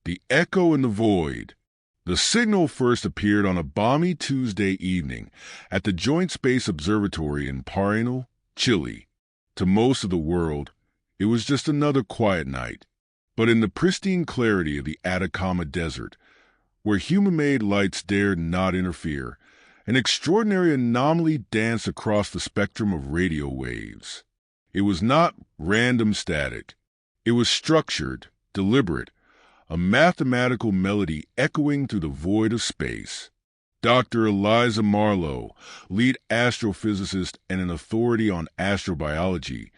The Echo in the Void. The signal first appeared on a balmy Tuesday evening at the Joint Space Observatory in Paranal, Chile. To most of the world, it was just another quiet night. But in the pristine clarity of the Atacama Desert, where human-made lights dared not interfere, an extraordinary anomaly danced across the spectrum of radio waves. It was not random static. It was structured, deliberate, a mathematical melody echoing through the void of space. Dr. Eliza Marlowe, lead astrophysicist and an authority on astrobiology,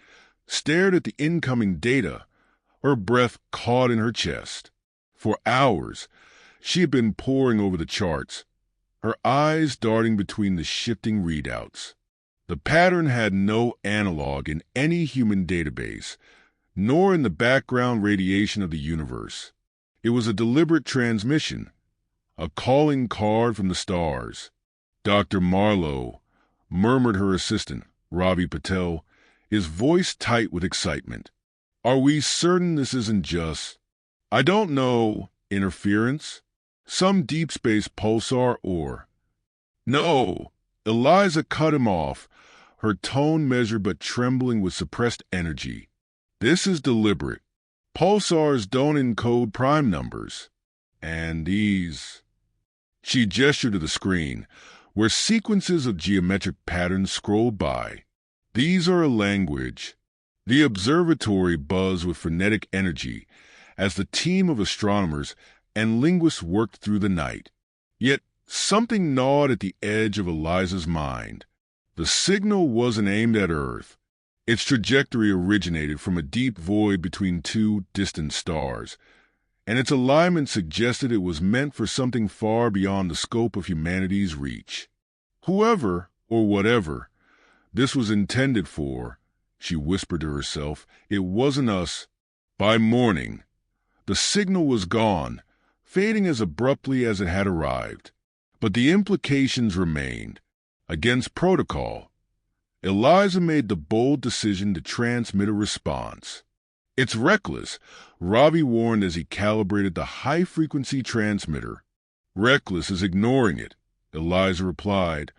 stared at the incoming data, her breath caught in her chest. For hours, she had been poring over the charts, her eyes darting between the shifting readouts. The pattern had no analog in any human database, nor in the background radiation of the universe. It was a deliberate transmission, a calling card from the stars. Dr. Marlowe, murmured her assistant, Ravi Patel, his voice tight with excitement. Are we certain this isn't just, I don't know, interference? Some deep space pulsar or... No, Eliza cut him off, her tone measured but trembling with suppressed energy. This is deliberate. Pulsars don't encode prime numbers. And these... She gestured to the screen, where sequences of geometric patterns scrolled by. These are a language. The observatory buzzed with frenetic energy as the team of astronomers and linguists worked through the night. Yet something gnawed at the edge of Eliza's mind. The signal wasn't aimed at Earth. Its trajectory originated from a deep void between two distant stars, and its alignment suggested it was meant for something far beyond the scope of humanity's reach. Whoever, or whatever, this was intended for, she whispered to herself, it wasn't us. By morning, the signal was gone, fading as abruptly as it had arrived. But the implications remained. Against protocol, Eliza made the bold decision to transmit a response. It's reckless, Ravi warned as he calibrated the high-frequency transmitter. Reckless is ignoring it, Eliza replied,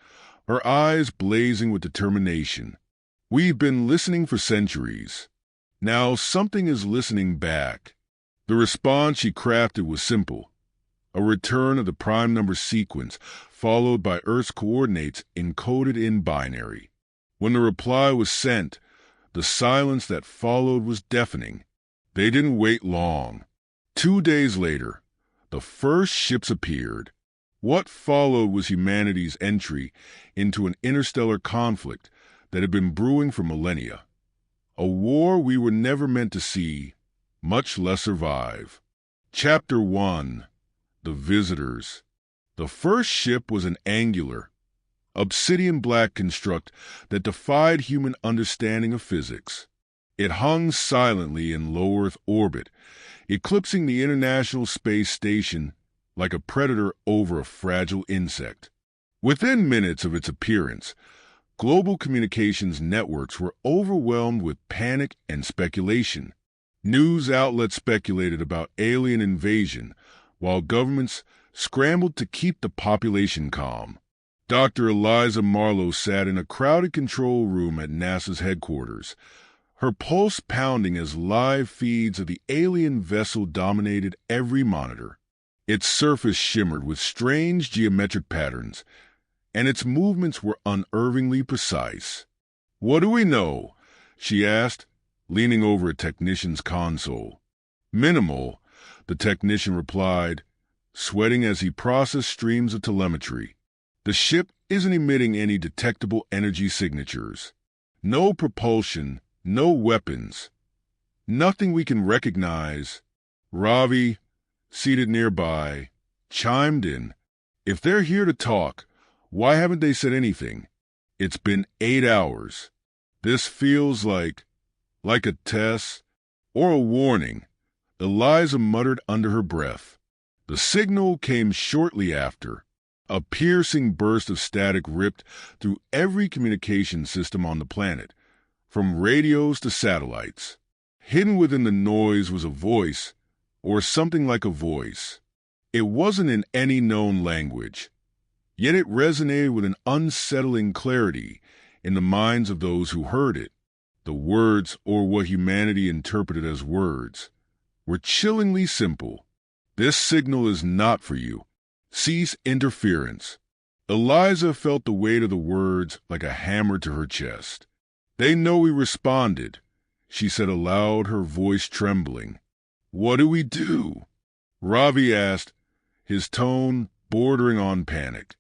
her eyes blazing with determination. We've been listening for centuries. Now something is listening back. The response she crafted was simple. A return of the prime number sequence, followed by Earth's coordinates encoded in binary. When the reply was sent, the silence that followed was deafening. They didn't wait long. 2 days later, the first ships appeared. What followed was humanity's entry into an interstellar conflict that had been brewing for millennia. A war we were never meant to see, much less survive. Chapter 1. The Visitors. The first ship was an angular, obsidian-black construct that defied human understanding of physics. It hung silently in low Earth orbit, eclipsing the International Space Station like a predator over a fragile insect. Within minutes of its appearance, global communications networks were overwhelmed with panic and speculation. News outlets speculated about alien invasion, while governments scrambled to keep the population calm. Dr. Eliza Marlowe sat in a crowded control room at NASA's headquarters, her pulse pounding as live feeds of the alien vessel dominated every monitor. Its surface shimmered with strange geometric patterns, and its movements were unervingly precise. "What do we know?" she asked, leaning over a technician's console. "Minimal," the technician replied, sweating as he processed streams of telemetry. "The ship isn't emitting any detectable energy signatures. No propulsion, no weapons. Nothing we can recognize." Ravi, seated nearby, chimed in. "If they're here to talk, why haven't they said anything? It's been 8 hours. This feels like a test or a warning," Eliza muttered under her breath. The signal came shortly after. A piercing burst of static ripped through every communication system on the planet, from radios to satellites. Hidden within the noise was a voice, or something like a voice. It wasn't in any known language, yet it resonated with an unsettling clarity in the minds of those who heard it. The words, or what humanity interpreted as words, were chillingly simple. This signal is not for you. Cease interference. Eliza felt the weight of the words like a hammer to her chest. They know we responded, she said aloud, her voice trembling. What do we do? Ravi asked, his tone bordering on panic.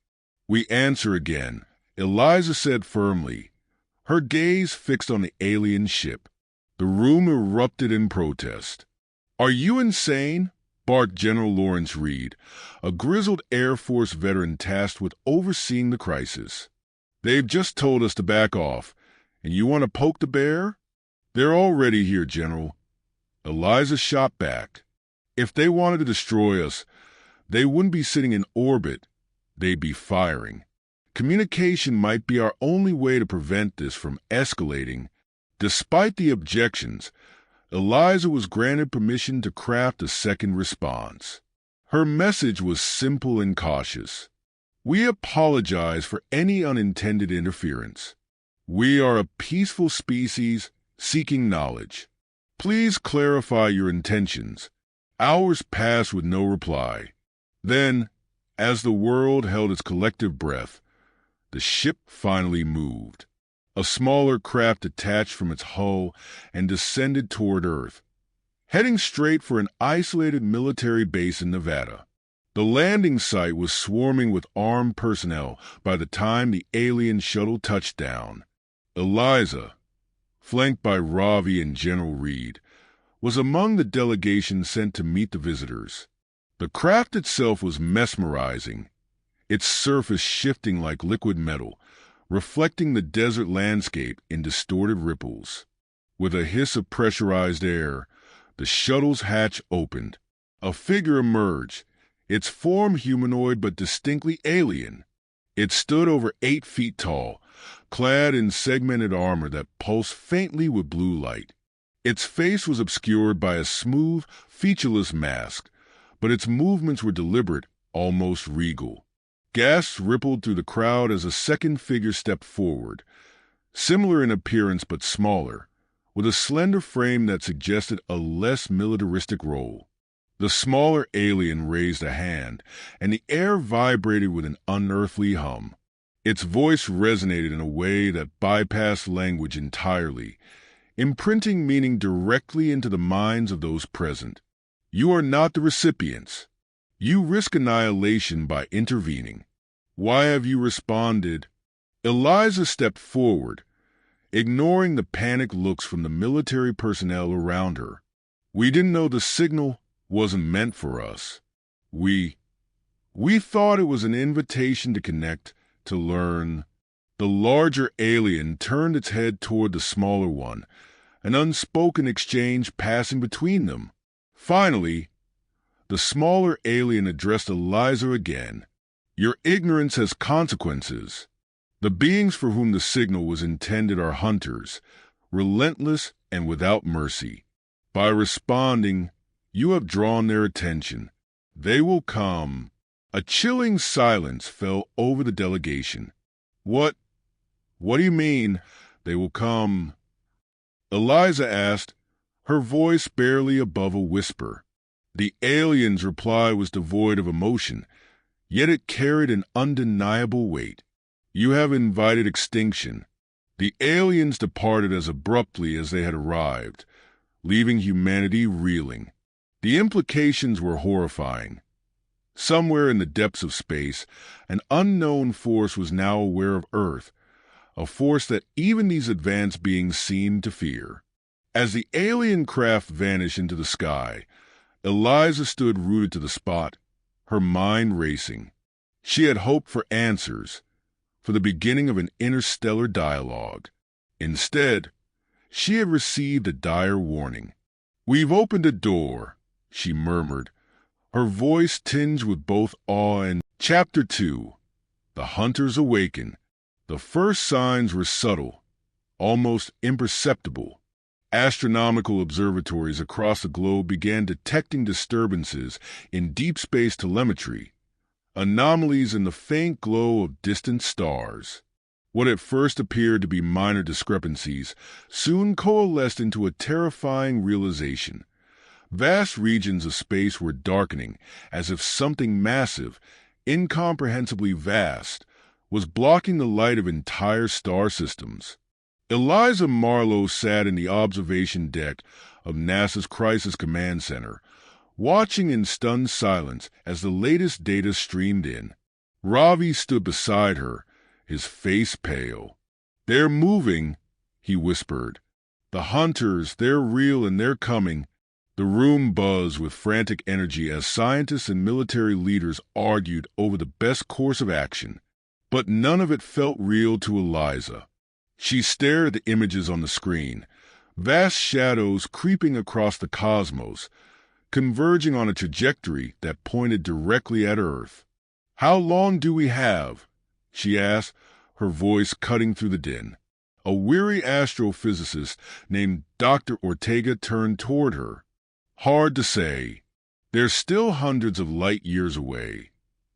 We answer again, Eliza said firmly, her gaze fixed on the alien ship. The room erupted in protest. Are you insane? Barked General Lawrence Reed, a grizzled Air Force veteran tasked with overseeing the crisis. They've just told us to back off, and you want to poke the bear? They're already here, General. Eliza shot back. If they wanted to destroy us, they wouldn't be sitting in orbit. They'd be firing. Communication might be our only way to prevent this from escalating. Despite the objections, Eliza was granted permission to craft a second response. Her message was simple and cautious. We apologize for any unintended interference. We are a peaceful species seeking knowledge. Please clarify your intentions. Hours passed with no reply. Then, as the world held its collective breath, the ship finally moved. A smaller craft detached from its hull and descended toward Earth, heading straight for an isolated military base in Nevada. The landing site was swarming with armed personnel by the time the alien shuttle touched down. Eliza, flanked by Ravi and General Reed, was among the delegation sent to meet the visitors. The craft itself was mesmerizing, its surface shifting like liquid metal, reflecting the desert landscape in distorted ripples. With a hiss of pressurized air, the shuttle's hatch opened. A figure emerged, its form humanoid but distinctly alien. It stood over 8 feet tall, clad in segmented armor that pulsed faintly with blue light. Its face was obscured by a smooth, featureless mask, but its movements were deliberate, almost regal. Gasps rippled through the crowd as a second figure stepped forward, similar in appearance but smaller, with a slender frame that suggested a less militaristic role. The smaller alien raised a hand, and the air vibrated with an unearthly hum. Its voice resonated in a way that bypassed language entirely, imprinting meaning directly into the minds of those present. You are not the recipients. You risk annihilation by intervening. Why have you responded? Eliza stepped forward, ignoring the panicked looks from the military personnel around her. We didn't know the signal wasn't meant for us. We thought it was an invitation to connect, to learn. The larger alien turned its head toward the smaller one, an unspoken exchange passing between them. Finally, the smaller alien addressed Eliza again. Your ignorance has consequences. The beings for whom the signal was intended are hunters, relentless and without mercy. By responding, you have drawn their attention. They will come. A chilling silence fell over the delegation. What do you mean, they will come? Eliza asked, her voice barely above a whisper. The alien's reply was devoid of emotion, yet it carried an undeniable weight. You have invited extinction. The aliens departed as abruptly as they had arrived, leaving humanity reeling. The implications were horrifying. Somewhere in the depths of space, an unknown force was now aware of Earth, a force that even these advanced beings seemed to fear. As the alien craft vanished into the sky, Eliza stood rooted to the spot, her mind racing. She had hoped for answers, for the beginning of an interstellar dialogue. Instead, she had received a dire warning. We've opened a door, she murmured, her voice tinged with both awe and... Chapter 2. The Hunters Awaken. The first signs were subtle, almost imperceptible. Astronomical observatories across the globe began detecting disturbances in deep space telemetry, anomalies in the faint glow of distant stars. What at first appeared to be minor discrepancies soon coalesced into a terrifying realization. Vast regions of space were darkening, as if something massive, incomprehensibly vast, was blocking the light of entire star systems. Eliza Marlowe sat in the observation deck of NASA's Crisis Command Center, watching in stunned silence as the latest data streamed in. Ravi stood beside her, his face pale. "They're moving," he whispered. "The hunters, they're real and they're coming." The room buzzed with frantic energy as scientists and military leaders argued over the best course of action. But none of it felt real to Eliza. She stared at the images on the screen, vast shadows creeping across the cosmos, converging on a trajectory that pointed directly at Earth. "How long do we have?" she asked, her voice cutting through the din. A weary astrophysicist named Dr. Ortega turned toward her. "Hard to say. They're still hundreds of light years away.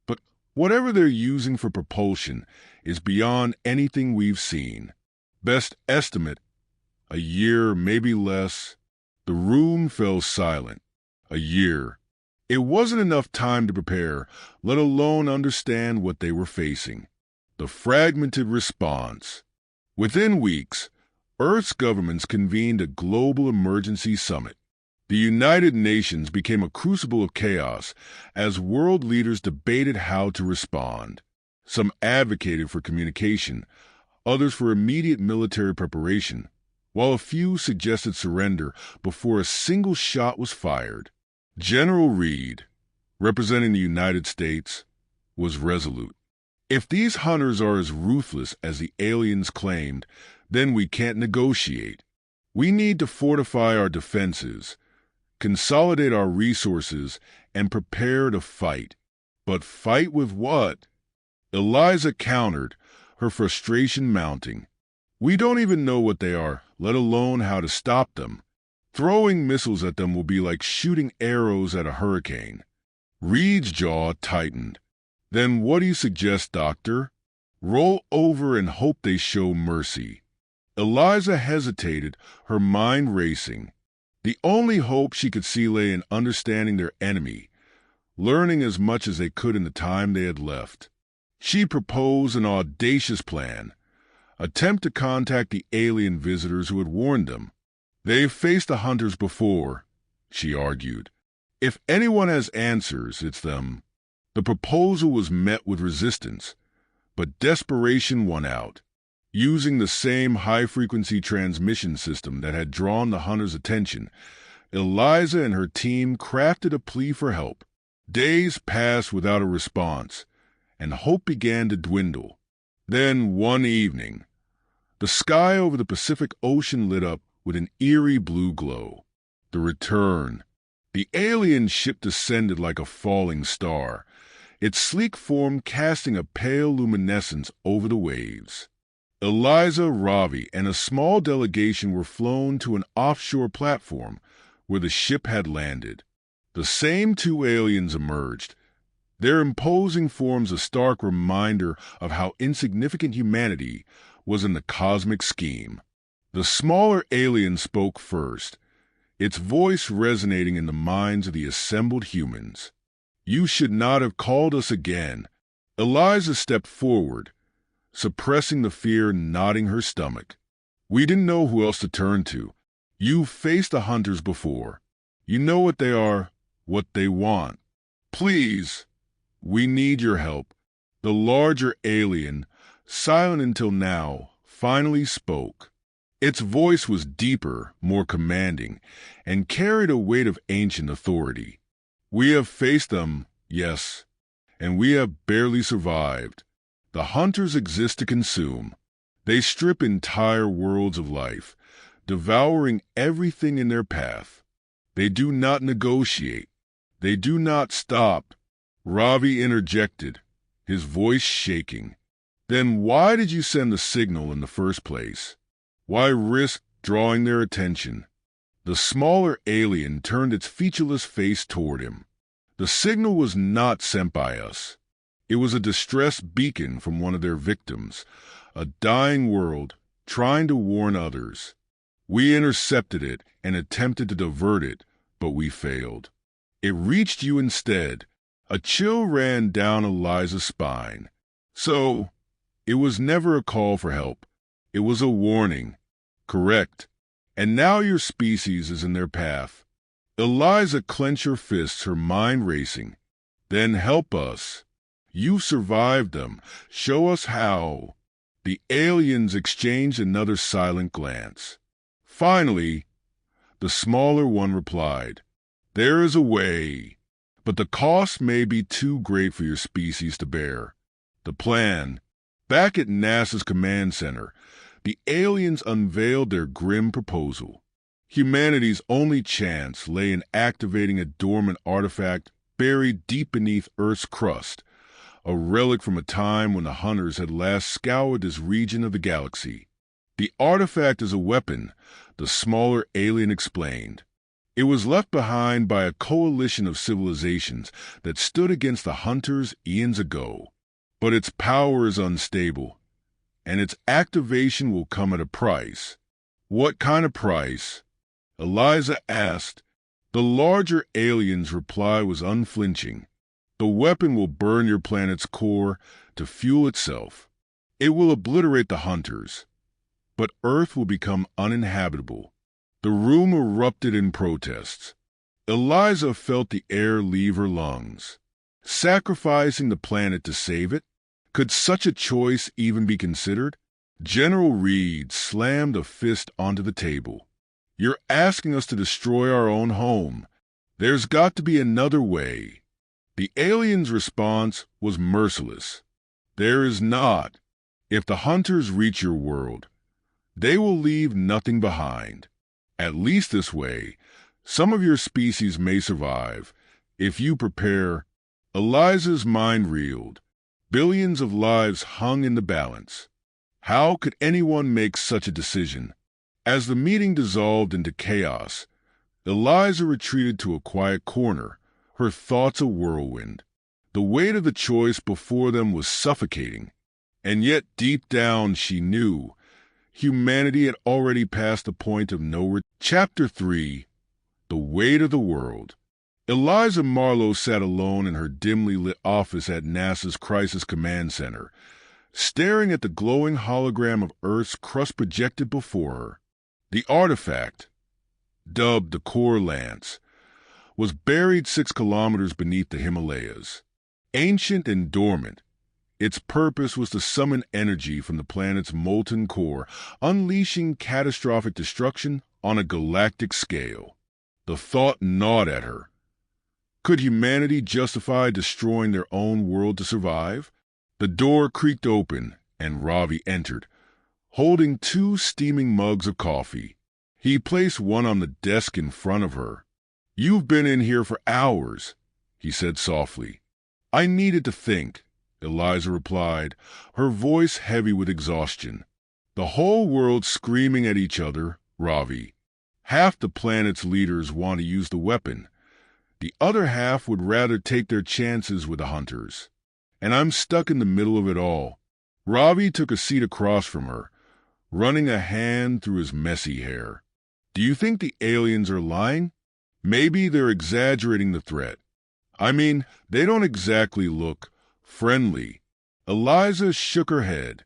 But whatever they're using for propulsion is beyond anything we've seen. Best estimate, a year, maybe less." The room fell silent. A year. It wasn't enough time to prepare, let alone understand what they were facing. The fragmented response. Within weeks, Earth's governments convened a global emergency summit. The United Nations became a crucible of chaos as world leaders debated how to respond. Some advocated for communication, others for immediate military preparation, while a few suggested surrender before a single shot was fired. General Reed, representing the United States, was resolute. "If these hunters are as ruthless as the aliens claimed, then we can't negotiate. We need to fortify our defenses, consolidate our resources, and prepare to fight." But fight with what? Eliza countered, her frustration mounting. "We don't even know what they are, let alone how to stop them. Throwing missiles at them will be like shooting arrows at a hurricane." Reed's jaw tightened. "Then what do you suggest, Doctor?" "Roll over and hope they show mercy." Eliza hesitated, her mind racing. The only hope she could see lay in understanding their enemy, learning as much as they could in the time they had left. She proposed an audacious plan. Attempt to contact the alien visitors who had warned them. "They've faced the hunters before," she argued. "If anyone has answers, it's them." The proposal was met with resistance, but desperation won out. Using the same high-frequency transmission system that had drawn the hunters' attention, Eliza and her team crafted a plea for help. Days passed without a response, and hope began to dwindle. Then, one evening, the sky over the Pacific Ocean lit up with an eerie blue glow. The return. The alien ship descended like a falling star, its sleek form casting a pale luminescence over the waves. Eliza, Ravi, and a small delegation were flown to an offshore platform where the ship had landed. The same two aliens emerged, their imposing forms a stark reminder of how insignificant humanity was in the cosmic scheme. The smaller alien spoke first, its voice resonating in the minds of the assembled humans. "You should not have called us again." Eliza stepped forward, suppressing the fear knotting her stomach. "We didn't know who else to turn to. You've faced the hunters before. You know what they are, what they want. Please, we need your help." The larger alien, silent until now, finally spoke. Its voice was deeper, more commanding, and carried a weight of ancient authority. "We have faced them, yes, and we have barely survived. The hunters exist to consume. They strip entire worlds of life, devouring everything in their path. They do not negotiate. They do not stop." Ravi interjected, his voice shaking. "Then why did you send the signal in the first place? Why risk drawing their attention. The smaller alien turned its featureless face toward him. The signal was not sent by us. It was a distress beacon from one of their victims, a dying world trying to warn others. We intercepted it and attempted to divert it, but we failed. It reached you instead. A chill ran down Eliza's spine. So, it was never a call for help. It was a warning. Correct. And now your species is in their path. Eliza clenched her fists, her mind racing. Then help us. You survived them. Show us how. The aliens exchanged another silent glance. Finally, the smaller one replied, "There is a way, but the cost may be too great for your species to bear." The plan. Back at NASA's command center, the aliens unveiled their grim proposal. Humanity's only chance lay in activating a dormant artifact buried deep beneath Earth's crust, a relic from a time when the hunters had last scoured this region of the galaxy. The artifact is a weapon, the smaller alien explained. It was left behind by a coalition of civilizations that stood against the hunters eons ago. But its power is unstable, and its activation will come at a price. What kind of price? Eliza asked. The larger alien's reply was unflinching. The weapon will burn your planet's core to fuel itself. It will obliterate the hunters, but Earth will become uninhabitable. The room erupted in protests. Eliza felt the air leave her lungs. Sacrificing the planet to save it? Could such a choice even be considered? General Reed slammed a fist onto the table. You're asking us to destroy our own home. There's got to be another way. The alien's response was merciless. There is not. If the hunters reach your world, they will leave nothing behind. At least this way, some of your species may survive. If you prepare. Eliza's mind reeled. Billions of lives hung in the balance. How could anyone make such a decision? As the meeting dissolved into chaos, Eliza retreated to a quiet corner, her thoughts a whirlwind. The weight of the choice before them was suffocating, and yet deep down she knew humanity had already passed the point of no return. Chapter 3. The Weight of the World. Eliza Marlowe sat alone in her dimly lit office at NASA's Crisis Command Center, staring at the glowing hologram of Earth's crust projected before her. The artifact, dubbed the Core Lance, was buried 6 kilometers beneath the Himalayas. Ancient and dormant, its purpose was to summon energy from the planet's molten core, unleashing catastrophic destruction on a galactic scale. The thought gnawed at her. Could humanity justify destroying their own world to survive? The door creaked open, and Ravi entered, holding 2 steaming mugs of coffee. He placed one on the desk in front of her. "You've been in here for hours," he said softly. "I needed to think," Eliza replied, her voice heavy with exhaustion. "The whole world screaming at each other, Ravi. Half the planet's leaders want to use the weapon. The other half would rather take their chances with the hunters. And I'm stuck in the middle of it all." Ravi took a seat across from her, running a hand through his messy hair. "Do you think the aliens are lying? Maybe they're exaggerating the threat. I mean, they don't exactly look friendly." Eliza shook her head.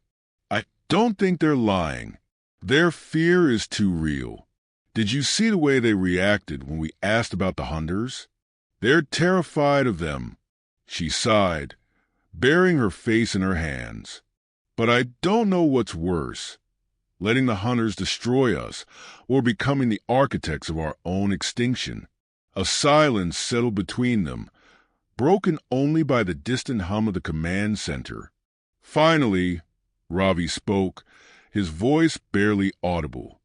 "I don't think they're lying. Their fear is too real. Did you see the way they reacted when we asked about the hunters? They're terrified of them." She sighed, burying her face in her hands. "But I don't know what's worse, letting the hunters destroy us or becoming the architects of our own extinction." A silence settled between them, broken only by the distant hum of the command center. Finally, Ravi spoke, his voice barely audible.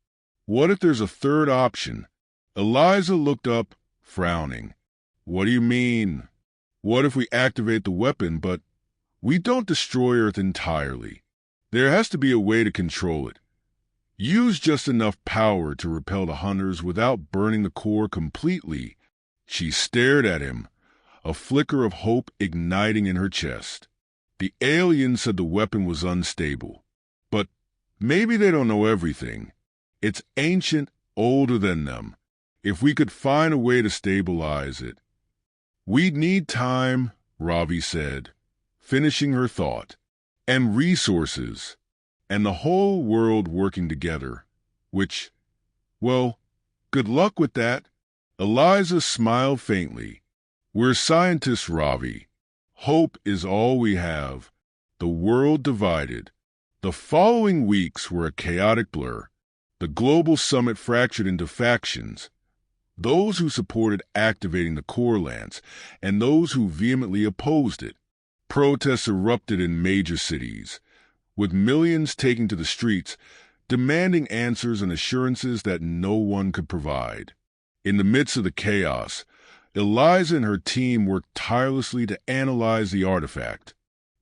"What if there's a third option?" Eliza looked up, frowning. "What do you mean?" "What if we activate the weapon, but we don't destroy Earth entirely? There has to be a way to control it. Use just enough power to repel the hunters without burning the core completely. She stared at him, a flicker of hope igniting in her chest. The alien said the weapon was unstable. But maybe they don't know everything. It's ancient, older than them. If we could find a way to stabilize it. We'd need time, Ravi said, finishing her thought, and resources, and the whole world working together, which, well, good luck with that. Eliza smiled faintly. We're scientists, Ravi. Hope is all we have. The world divided. The following weeks were a chaotic blur. The global summit fractured into factions. Those who supported activating the core lance and those who vehemently opposed it. Protests erupted in major cities, with millions taking to the streets, demanding answers and assurances that no one could provide. In the midst of the chaos, Eliza and her team worked tirelessly to analyze the artifact.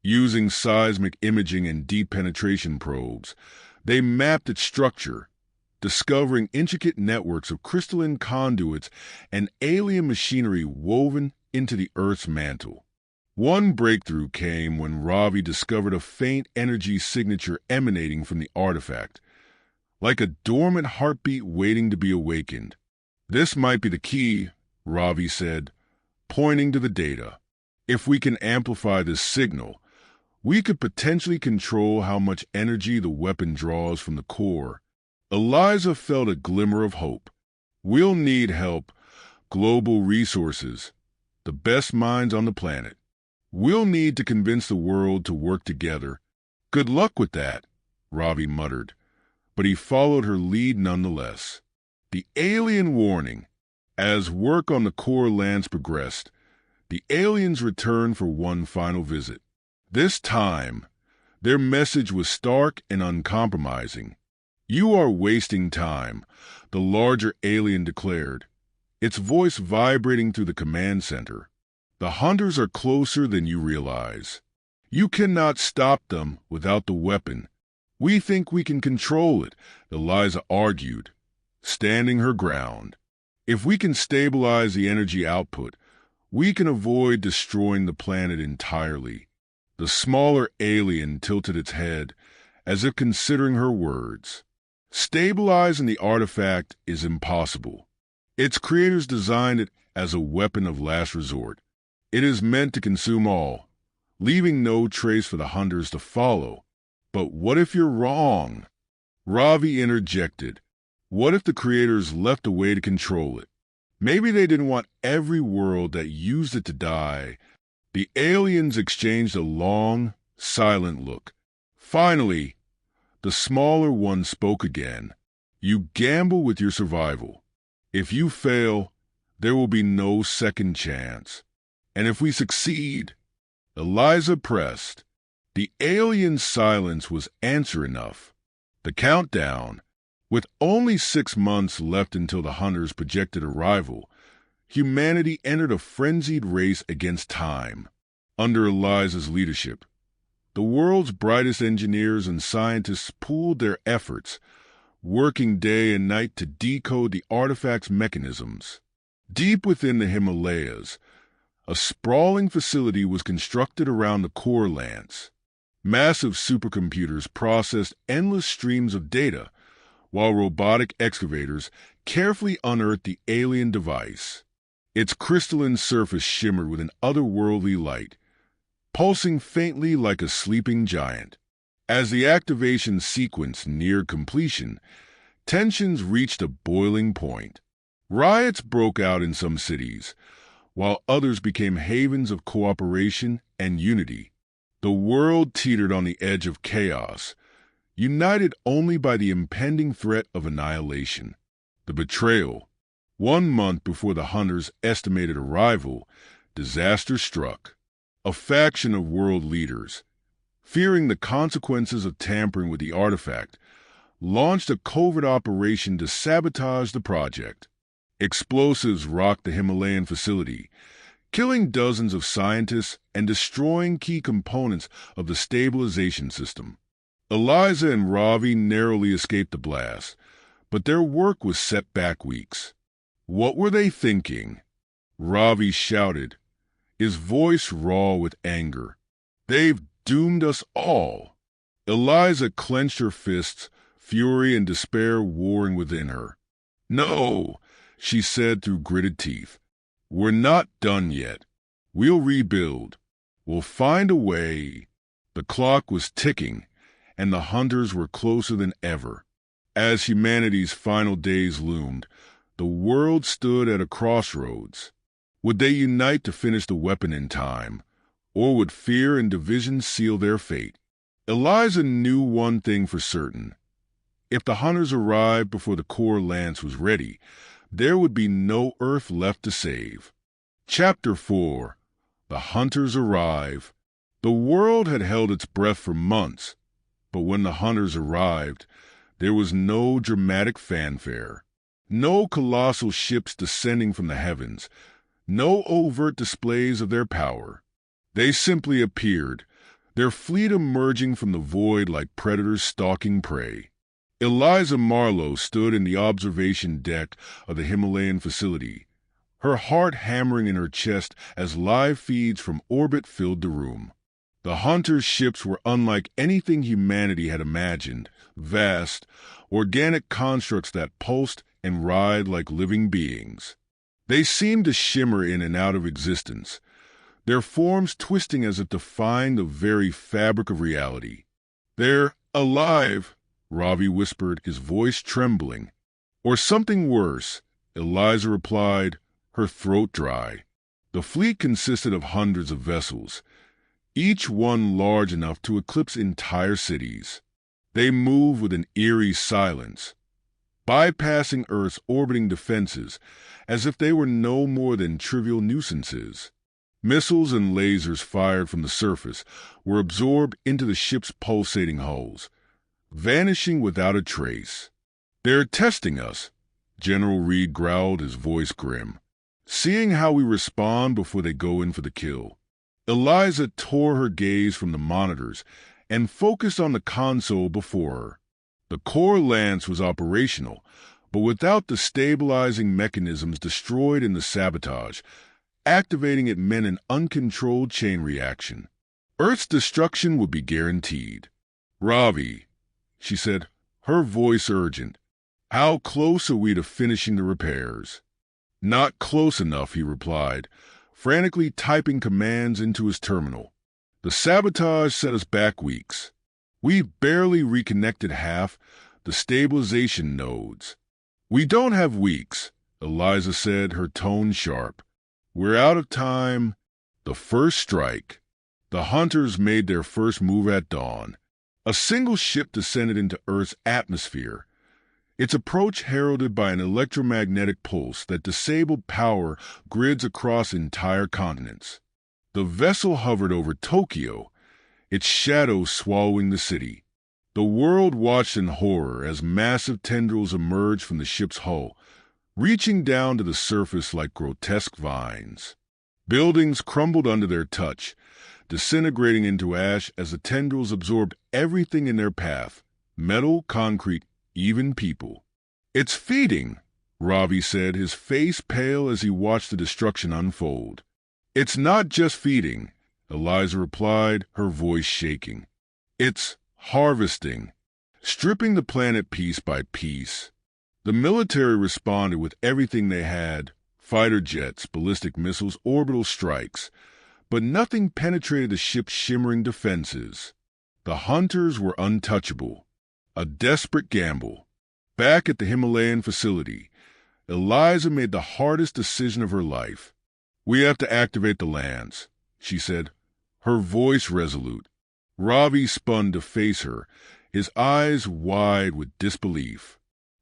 Using seismic imaging and deep penetration probes, they mapped its structure, discovering intricate networks of crystalline conduits and alien machinery woven into the Earth's mantle. One breakthrough came when Ravi discovered a faint energy signature emanating from the artifact, like a dormant heartbeat waiting to be awakened. This might be the key, Ravi said, pointing to the data. If we can amplify this signal, we could potentially control how much energy the weapon draws from the core. Eliza felt a glimmer of hope. We'll need help, global resources, the best minds on the planet. We'll need to convince the world to work together. Good luck with that, Ravi muttered, but he followed her lead nonetheless. The alien warning. As work on the core lance progressed, the aliens returned for one final visit. This time, their message was stark and uncompromising. You are wasting time, the larger alien declared, its voice vibrating through the command center. The hunters are closer than you realize. You cannot stop them without the weapon. We think we can control it, Eliza argued, standing her ground. If we can stabilize the energy output, we can avoid destroying the planet entirely. The smaller alien tilted its head, as if considering her words. Stabilizing the artifact is impossible. Its creators designed it as a weapon of last resort. It is meant to consume all, leaving no trace for the hunters to follow. But what if you're wrong? Ravi interjected. What if the creators left a way to control it? Maybe they didn't want every world that used it to die. The aliens exchanged a long, silent look. Finally, the smaller one spoke again. You gamble with your survival. If you fail, there will be no second chance. And if we succeed, Eliza pressed. The alien silence was answer enough. The countdown, with only 6 months left until the hunters' projected arrival, humanity entered a frenzied race against time. Under Eliza's leadership, the world's brightest engineers and scientists pooled their efforts, working day and night to decode the artifact's mechanisms. Deep within the Himalayas, a sprawling facility was constructed around the core lance. Massive supercomputers processed endless streams of data, while robotic excavators carefully unearthed the alien device. Its crystalline surface shimmered with an otherworldly light, pulsing faintly like a sleeping giant. As the activation sequence neared completion, tensions reached a boiling point. Riots broke out in some cities, while others became havens of cooperation and unity. The world teetered on the edge of chaos, united only by the impending threat of annihilation. The betrayal. 1 month before the hunters' estimated arrival, disaster struck. A faction of world leaders, fearing the consequences of tampering with the artifact, launched a covert operation to sabotage the project. Explosives rocked the Himalayan facility, killing dozens of scientists and destroying key components of the stabilization system. Eliza and Ravi narrowly escaped the blast, but their work was set back weeks. What were they thinking? Ravi shouted, his voice raw with anger. They've doomed us all. Eliza clenched her fists, fury and despair warring within her. No, she said through gritted teeth. We're not done yet. We'll rebuild. We'll find a way. The clock was ticking, and the hunters were closer than ever. As humanity's final days loomed, the world stood at a crossroads. Would they unite to finish the weapon in time, or would fear and division seal their fate? Eliza knew one thing for certain. If the hunters arrived before the core lance was ready, there would be no Earth left to save. Chapter 4. The Hunters Arrive. The world had held its breath for months, but when the hunters arrived, there was no dramatic fanfare, no colossal ships descending from the heavens, no overt displays of their power. They simply appeared, their fleet emerging from the void like predators stalking prey. Eliza Marlowe stood in the observation deck of the Himalayan facility, her heart hammering in her chest as live feeds from orbit filled the room. The hunters' ships were unlike anything humanity had imagined, vast, organic constructs that pulsed and writhed like living beings. They seemed to shimmer in and out of existence, their forms twisting as if defying the very fabric of reality. They're alive, Ravi whispered, his voice trembling. Or something worse, Eliza replied, her throat dry. The fleet consisted of hundreds of vessels, each one large enough to eclipse entire cities. They moved with an eerie silence, bypassing Earth's orbiting defenses as if they were no more than trivial nuisances. Missiles and lasers fired from the surface were absorbed into the ship's pulsating hulls, vanishing without a trace. They're testing us, General Reed growled, his voice grim, seeing how we respond before they go in for the kill. Eliza tore her gaze from the monitors and focused on the console before her. The core lance was operational, but without the stabilizing mechanisms destroyed in the sabotage, activating it meant an uncontrolled chain reaction. Earth's destruction would be guaranteed. Ravi, she said, her voice urgent, how close are we to finishing the repairs? Not close enough, he replied, frantically typing commands into his terminal. The sabotage set us back weeks. We've barely reconnected half the stabilization nodes. We don't have weeks, Eliza said, her tone sharp. We're out of time. The first strike. The hunters made their first move at dawn. A single ship descended into Earth's atmosphere, its approach heralded by an electromagnetic pulse that disabled power grids across entire continents. The vessel hovered over Tokyo, its shadow swallowing the city. The world watched in horror as massive tendrils emerged from the ship's hull, reaching down to the surface like grotesque vines. Buildings crumbled under their touch, disintegrating into ash as the tendrils absorbed everything in their path, metal, concrete, even people. It's feeding, Ravi said, his face pale as he watched the destruction unfold. It's not just feeding, Eliza replied, her voice shaking. It's harvesting, stripping the planet piece by piece. The military responded with everything they had, fighter jets, ballistic missiles, orbital strikes, but nothing penetrated the ship's shimmering defenses. The hunters were untouchable. A desperate gamble. Back at the Himalayan facility, Eliza made the hardest decision of her life. We have to activate the lance, she said, her voice resolute. Ravi spun to face her, his eyes wide with disbelief.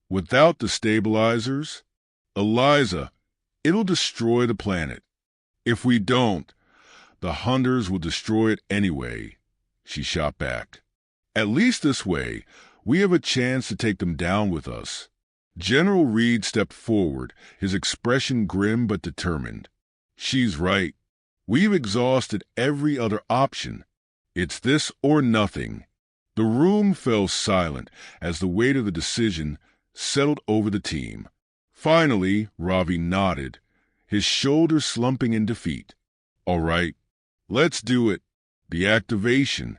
Without the stabilizers? Eliza, it'll destroy the planet. If we don't, the hunters will destroy it anyway, she shot back. At least this way, we have a chance to take them down with us. General Reed stepped forward, his expression grim but determined. She's right. We've exhausted every other option. It's this or nothing. The room fell silent as the weight of the decision settled over the team. Finally, Ravi nodded, his shoulders slumping in defeat. All right, let's do it. The activation.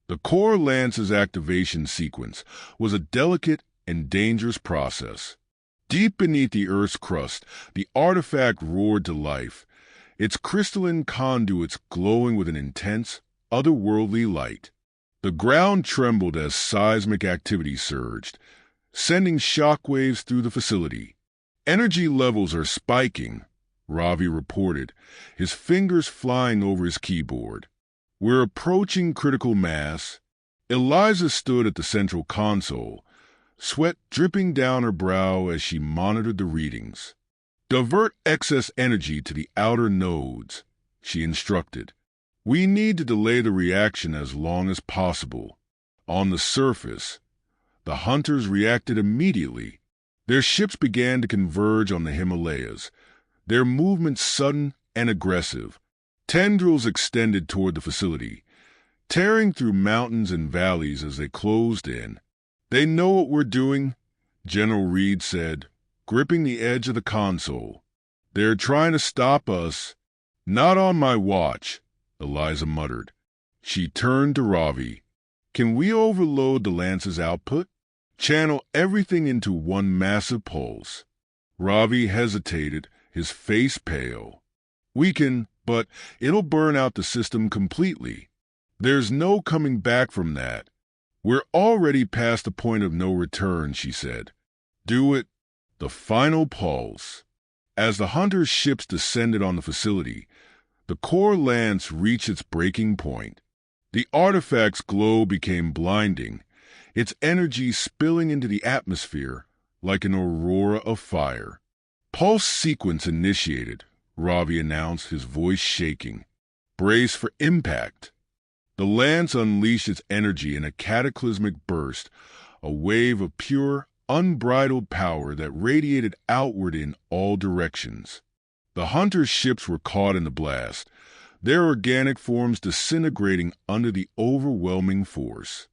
The core lance's activation sequence was a delicate and dangerous process. Deep beneath the Earth's crust, the artifact roared to life, its crystalline conduits glowing with an intense, otherworldly light. The ground trembled as seismic activity surged, sending shockwaves through the facility. Energy levels are spiking, Ravi reported, his fingers flying over his keyboard. We're approaching critical mass. Eliza stood at the central console, sweat dripping down her brow as she monitored the readings. Divert excess energy to the outer nodes, she instructed. We need to delay the reaction as long as possible. On the surface, the hunters reacted immediately. Their ships began to converge on the Himalayas, their movements sudden and aggressive. Tendrils extended toward the facility, tearing through mountains and valleys as they closed in. They know what we're doing, General Reed said, gripping the edge of the console. They're trying to stop us. Not on my watch, Eliza muttered. She turned to Ravi. Can we overload the Lance's output? Channel everything into one massive pulse. Ravi hesitated, his face pale. We can, but it'll burn out the system completely. There's no coming back from that. We're already past the point of no return, she said. Do it. The final pulse. As the hunter's ships descended on the facility, the core lance reached its breaking point. The artifact's glow became blinding, its energy spilling into the atmosphere like an aurora of fire. Pulse sequence initiated, Ravi announced, his voice shaking. Brace for impact. The lance unleashed its energy in a cataclysmic burst, a wave of pure, unbridled power that radiated outward in all directions. The hunter's ships were caught in the blast, their organic forms disintegrating under the overwhelming force.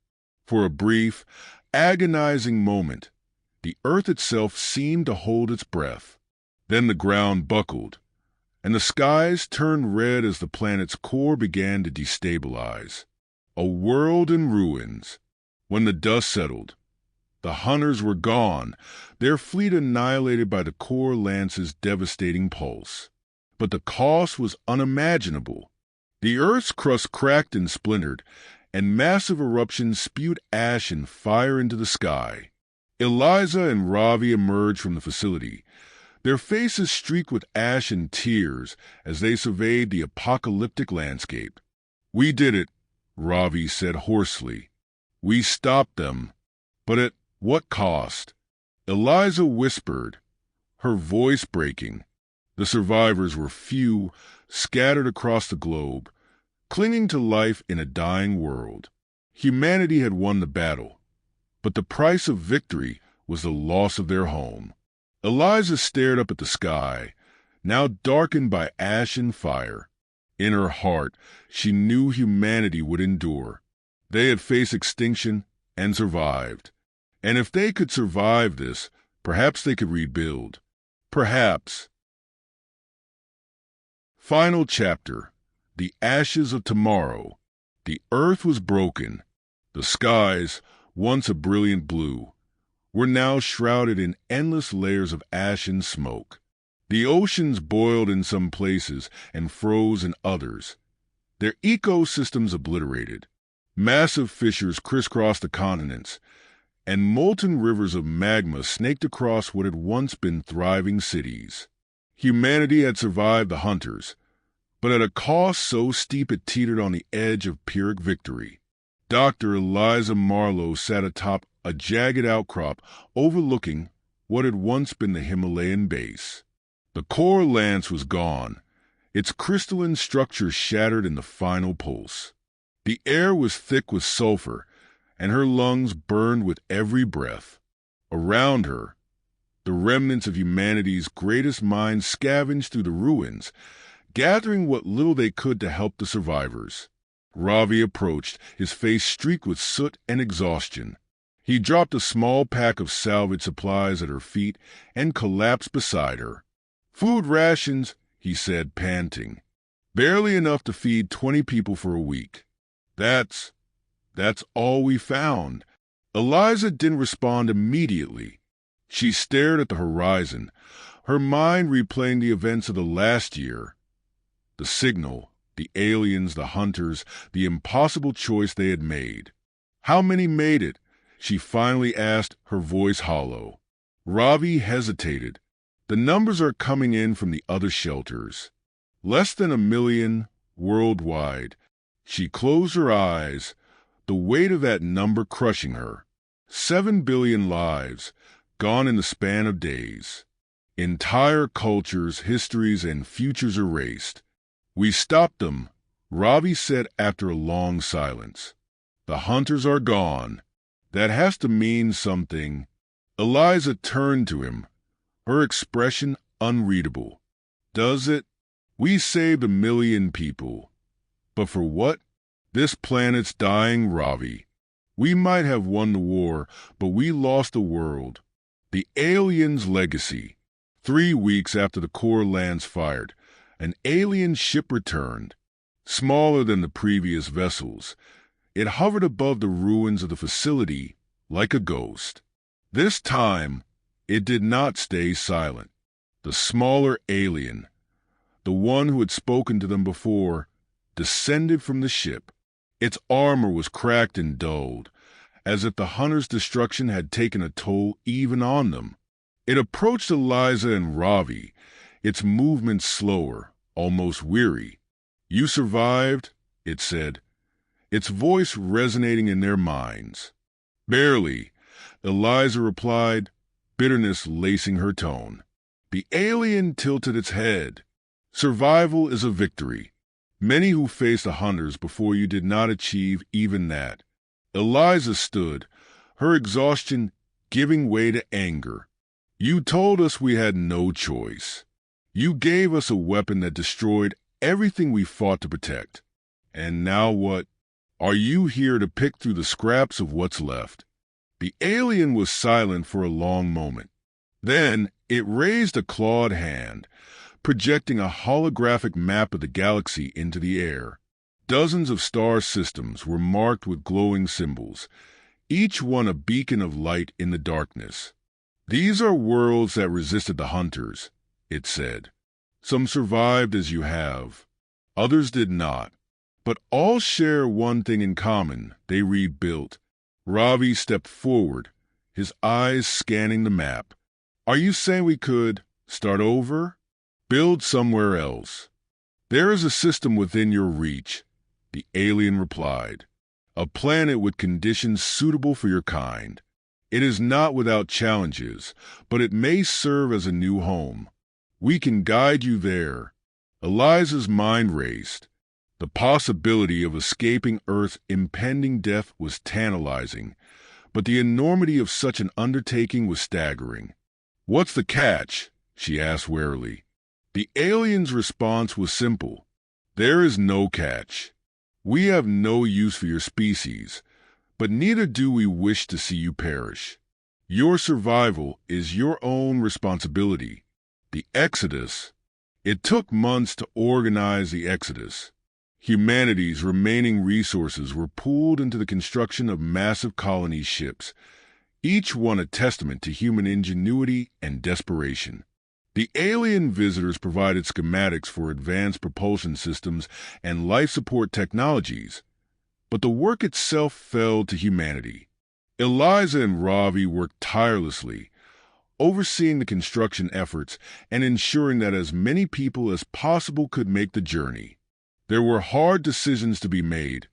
For a brief, agonizing moment, the earth itself seemed to hold its breath. Then the ground buckled, and the skies turned red as the planet's core began to destabilize. A world in ruins. When the dust settled, the hunters were gone, their fleet annihilated by the core lance's devastating pulse. But the cost was unimaginable. The Earth's crust cracked and splintered, and massive eruptions spewed ash and fire into the sky. Eliza and Ravi emerged from the facility, their faces streaked with ash and tears as they surveyed the apocalyptic landscape. We did it, Ravi said hoarsely. We stopped them. But at what cost? Eliza whispered, her voice breaking. The survivors were few, scattered across the globe, clinging to life in a dying world. Humanity had won the battle, but the price of victory was the loss of their home. Eliza stared up at the sky, now darkened by ash and fire. In her heart, she knew humanity would endure. They had faced extinction and survived. And if they could survive this, perhaps they could rebuild. Perhaps. Final chapter. The ashes of tomorrow. The earth was broken. The skies, once a brilliant blue, were now shrouded in endless layers of ash and smoke. The oceans boiled in some places and froze in others, their ecosystems obliterated. Massive fissures crisscrossed the continents, and molten rivers of magma snaked across what had once been thriving cities. Humanity had survived the hunters, but at a cost so steep it teetered on the edge of Pyrrhic victory. Dr. Eliza Marlowe sat atop a jagged outcrop overlooking what had once been the Himalayan base. The core lance was gone, its crystalline structure shattered in the final pulse. The air was thick with sulfur, and her lungs burned with every breath. Around her, the remnants of humanity's greatest minds scavenged through the ruins, gathering what little they could to help the survivors. Ravi approached, his face streaked with soot and exhaustion. He dropped a small pack of salvage supplies at her feet and collapsed beside her. "Food rations," he said, panting. "Barely enough to feed 20 people for a week." That's all we found." Eliza didn't respond immediately. She stared at the horizon, her mind replaying the events of the last year. The signal, the aliens, the hunters, the impossible choice they had made. "How many made it?" she finally asked, her voice hollow. Ravi hesitated. "The numbers are coming in from the other shelters. Less than 1 million worldwide." She closed her eyes, the weight of that number crushing her. 7 billion lives, gone in the span of days. Entire cultures, histories, and futures erased. "We stopped them," Ravi said after a long silence. "The hunters are gone. That has to mean something." Eliza turned to him, her expression unreadable. "Does it? We saved 1 million people. But for what? This planet's dying, Ravi. We might have won the war, but we lost the world. The aliens' legacy." 3 weeks after the core lands fired, an alien ship returned. Smaller than the previous vessels, it hovered above the ruins of the facility like a ghost. This time, it did not stay silent. The smaller alien, the one who had spoken to them before, descended from the ship. Its armor was cracked and dulled, as if the hunters' destruction had taken a toll even on them. It approached Eliza and Ravi, its movements slower, almost weary. "You survived," it said, its voice resonating in their minds. "Barely," Eliza replied, bitterness lacing her tone. The alien tilted its head. "Survival is a victory. Many who faced the hunters before you did not achieve even that." Eliza stood, her exhaustion giving way to anger. "You told us we had no choice. You gave us a weapon that destroyed everything we fought to protect. And now what? Are you here to pick through the scraps of what's left?" The alien was silent for a long moment. Then it raised a clawed hand, projecting a holographic map of the galaxy into the air. Dozens of star systems were marked with glowing symbols, each one a beacon of light in the darkness. "These are worlds that resisted the hunters," it said. "Some survived as you have. Others did not. But all share one thing in common: they rebuilt." Ravi stepped forward, his eyes scanning the map. "Are you saying we could start over? Build somewhere else?" "There is a system within your reach," the alien replied. "A planet with conditions suitable for your kind. It is not without challenges, but it may serve as a new home. We can guide you there." Eliza's mind raced. The possibility of escaping Earth's impending death was tantalizing, but the enormity of such an undertaking was staggering. "What's the catch?" she asked warily. The alien's response was simple. "There is no catch. We have no use for your species, but neither do we wish to see you perish. Your survival is your own responsibility. The Exodus." It took months to organize the Exodus. Humanity's remaining resources were pooled into the construction of massive colony ships, each one a testament to human ingenuity and desperation. The alien visitors provided schematics for advanced propulsion systems and life support technologies, but the work itself fell to humanity. Eliza and Ravi worked tirelessly, overseeing the construction efforts and ensuring that as many people as possible could make the journey. There were hard decisions to be made.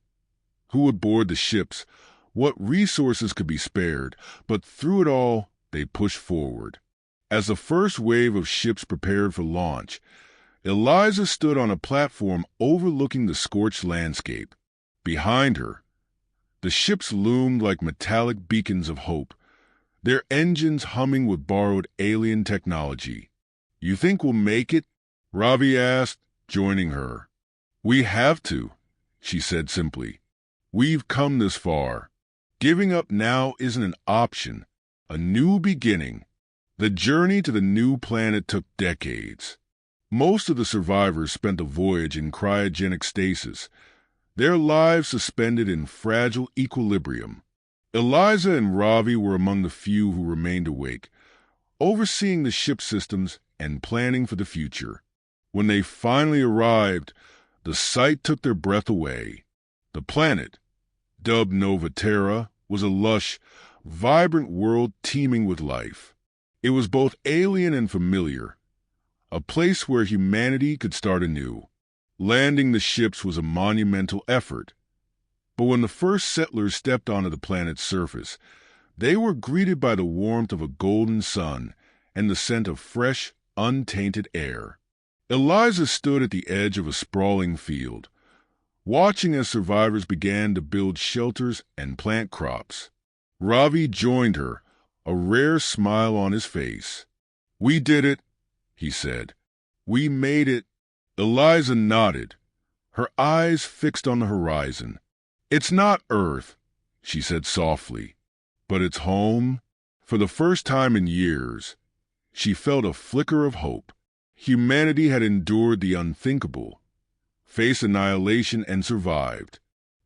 Who would board the ships? What resources could be spared? But through it all, they pushed forward. As the first wave of ships prepared for launch, Eliza stood on a platform overlooking the scorched landscape. Behind her, the ships loomed like metallic beacons of hope, their engines humming with borrowed alien technology. "You think we'll make it?" Ravi asked, joining her. "We have to," she said simply. "We've come this far. Giving up now isn't an option. A new beginning." The journey to the new planet took decades. Most of the survivors spent the voyage in cryogenic stasis, their lives suspended in fragile equilibrium. Eliza and Ravi were among the few who remained awake, overseeing the ship systems and planning for the future. When they finally arrived, the sight took their breath away. The planet, dubbed Nova Terra, was a lush, vibrant world teeming with life. It was both alien and familiar, a place where humanity could start anew. Landing the ships was a monumental effort. But when the first settlers stepped onto the planet's surface, they were greeted by the warmth of a golden sun and the scent of fresh, untainted air. Eliza stood at the edge of a sprawling field, watching as survivors began to build shelters and plant crops. Ravi joined her, a rare smile on his face. "We did it," he said. "We made it." Eliza nodded, her eyes fixed on the horizon. "It's not Earth," she said softly, "but it's home." For the first time in years, she felt a flicker of hope. Humanity had endured the unthinkable, faced annihilation and survived.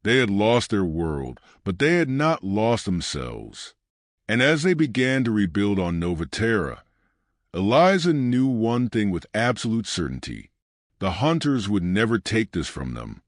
They had lost their world, but they had not lost themselves. And as they began to rebuild on Nova Terra, Eliza knew one thing with absolute certainty. The hunters would never take this from them.